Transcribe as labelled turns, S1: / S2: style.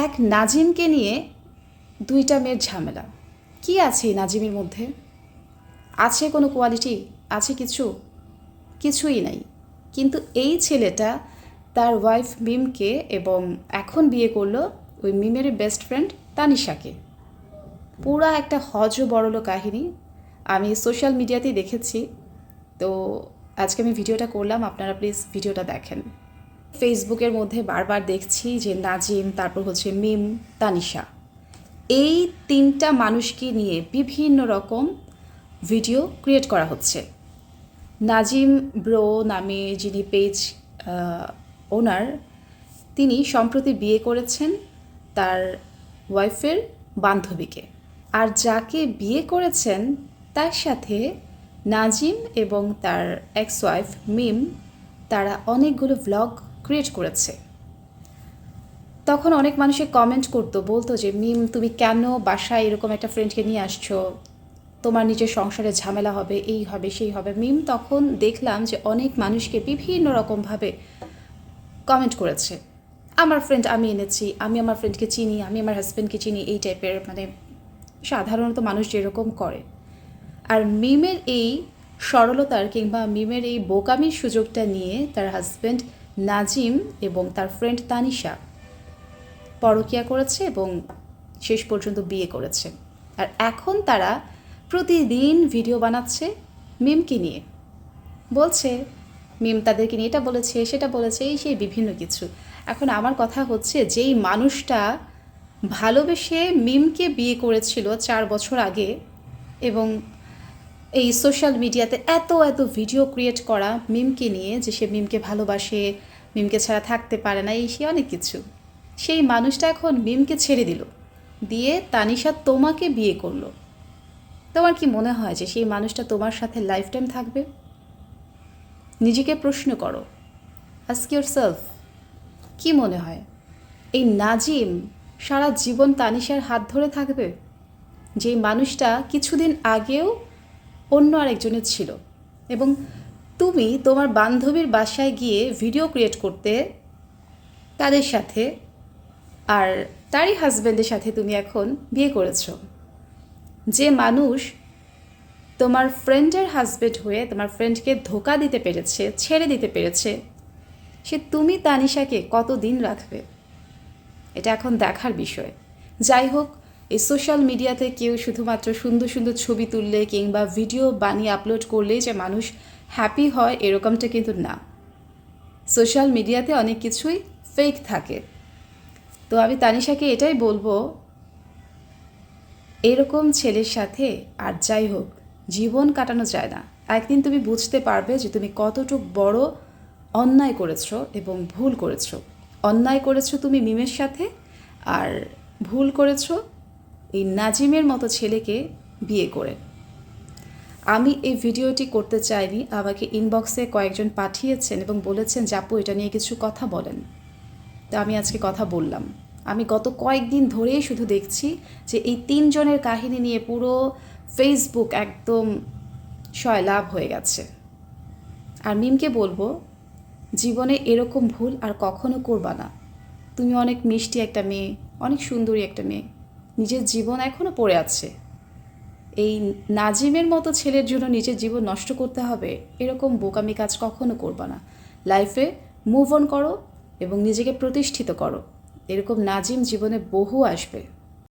S1: এক নাজিমকে নিয়ে দুইটা মেয়ের ঝামেলা। কি আছে এই নাজিমের মধ্যে? আছে কোনো কোয়ালিটি? আছে কিছু? কিছুই নাই। কিন্তু এই ছেলেটা তার ওয়াইফ মিমকে এবং এখন বিয়ে করলো ওই মিমের বেস্ট ফ্রেন্ড তানিশাকে। পুরা একটা বড়লো কাহিনী আমি সোশ্যাল মিডিয়াতেই দেখেছি। তো আজকে আমি ভিডিওটা করলাম, আপনারা প্লিজ ভিডিওটা দেখেন। ফেসবুকের মধ্যে বারবার দেখছি যে নাজিম, তারপর হচ্ছে মিম, তানিশা, এই তিনটা মানুষকে নিয়ে বিভিন্ন রকম ভিডিও ক্রিয়েট করা হচ্ছে। নাজিম ব্রো নামে যিনি পেজ ওনার, তিনি সম্প্রতি বিয়ে করেছেন তার ওয়াইফের বান্ধবীকে। আর যাকে বিয়ে করেছেন তার সাথে নাজিম এবং তার এক্স ওয়াইফ মিম, তারা অনেকগুলো ভ্লগ ক্রিয়েট করেছে। তখন অনেক মানুষে কমেন্ট করতো, বলতো যে মিম তুমি কেন বাসায় এরকম একটা ফ্রেন্ডকে নিয়ে আসছো, তোমার নিজের সংসারে ঝামেলা হবে, এই হবে সেই হবে। মিম তখন দেখলাম যে অনেক মানুষকে বিভিন্ন রকমভাবে কমেন্ট করেছে, আমার ফ্রেন্ড আমি এনেছি, আমি আমার ফ্রেন্ডকে চিনি, আমি আমার হাজব্যান্ডকে চিনি, এই টাইপের, মানে সাধারণত মানুষ যেরকম করে। আর মিমের এই সরলতার কিংবা মিমের এই বোকামির সুযোগটা নিয়ে তার হাজব্যান্ড নাজিম এবং তার ফ্রেন্ড তানিশা পরকিয়া করেছে এবং শেষ পর্যন্ত বিয়ে করেছে। আর এখন তারা প্রতিদিন ভিডিও বানাচ্ছে মিমকে নিয়ে, বলছে মিম তাদেরকে নিয়ে এটা বলেছে, সেটা বলেছে, এই সেই বিভিন্ন কিছু। এখন আমার কথা হচ্ছে, যেই মানুষটা ভালোবেসে মিমকে বিয়ে করেছিল 4 বছর আগে এবং এই সোশ্যাল মিডিয়াতে এত এত ভিডিও ক্রিয়েট করা মিমকে নিয়ে, যে সে মিমকে ভালোবাসে, মিমকে ছাড়া থাকতে পারে না, এই সে অনেক কিছু, সেই মানুষটা এখন মিমকে ছেড়ে দিল, দিয়ে তানিশা তোমাকে বিয়ে করলো। তোমার কি মনে হয় যে সেই মানুষটা তোমার সাথে লাইফ টাইম থাকবে? নিজেকে প্রশ্ন করো, আস্ক ইয়োরসেলফ, কি মনে হয় এই নাজিম সারা জীবন তানিশার হাত ধরে থাকবে? যেই মানুষটা কিছুদিন আগেও অন্য আরেকজনের ছিল, এবং তুমি তোমার বান্ধবীর বাসায় গিয়ে ভিডিও ক্রিয়েট করতে তাদের সাথে, আর তারই হাজব্যান্ডের সাথে তুমি এখন বিয়ে করেছো। যে মানুষ তোমার ফ্রেন্ডের হাজব্যান্ড হয়ে তোমার ফ্রেন্ডকে ধোকা দিতে পেরেছে, ছেড়ে দিতে পেরেছে, সে তুমি তানিশাকে কতদিন রাখবে? এটা এখন দেখার বিষয়। যাই হোক, এই সোশ্যাল মিডিয়াতে কেউ শুধুমাত্র সুন্দর সুন্দর ছবি তুললে কিংবা ভিডিও বানিয়ে আপলোড করলেই যে মানুষ হ্যাপি হয় এরকমটা কিন্তু না। সোশ্যাল মিডিয়াতে অনেক কিছুই ফেক থাকে। তো আমি তানিশাকে এটাই বলবো, এরকম ছেলের সাথে আর যাই হোক জীবন কাটানো যায় না। একদিন তুমি বুঝতে পারবে যে তুমি কতটুক বড় অন্যায় করেছো এবং ভুল করেছো। অন্যায় করেছো তুমি মিমের সাথে, আর ভুল করেছো এই নাজিমের মতো ছেলেকে বিয়ে করে। আমি এই ভিডিওটি করতে চাইনি, আমাকে ইনবক্সে কয়েকজন পাঠিয়েছেন এবং বলেছেন যে আপু এটা নিয়ে কিছু কথা বলেন। তো আমি আজকে কথা বললাম। আমি গত কয়েকদিন ধরেই শুধু দেখছি যে এই 3 জনের কাহিনী নিয়ে পুরো ফেসবুক একদম সয়লাভ হয়ে গেছে। আর মিমকে বলবো, জীবনে এরকম ভুল আর কখনো করবা না। তুমি অনেক মিষ্টি একটা মেয়ে, অনেক সুন্দরী একটা মেয়ে, নিজের জীবন এখনও পড়ে আছে। এই নাজিমের মতো ছেলের জন্য নিজের জীবন নষ্ট করতে হবে, এরকম বোকামি কাজ কখনো করবা না। লাইফে মুভ অন করো এবং নিজেকে প্রতিষ্ঠিত করো। এরকম নাজিম জীবনে বহু আসবে।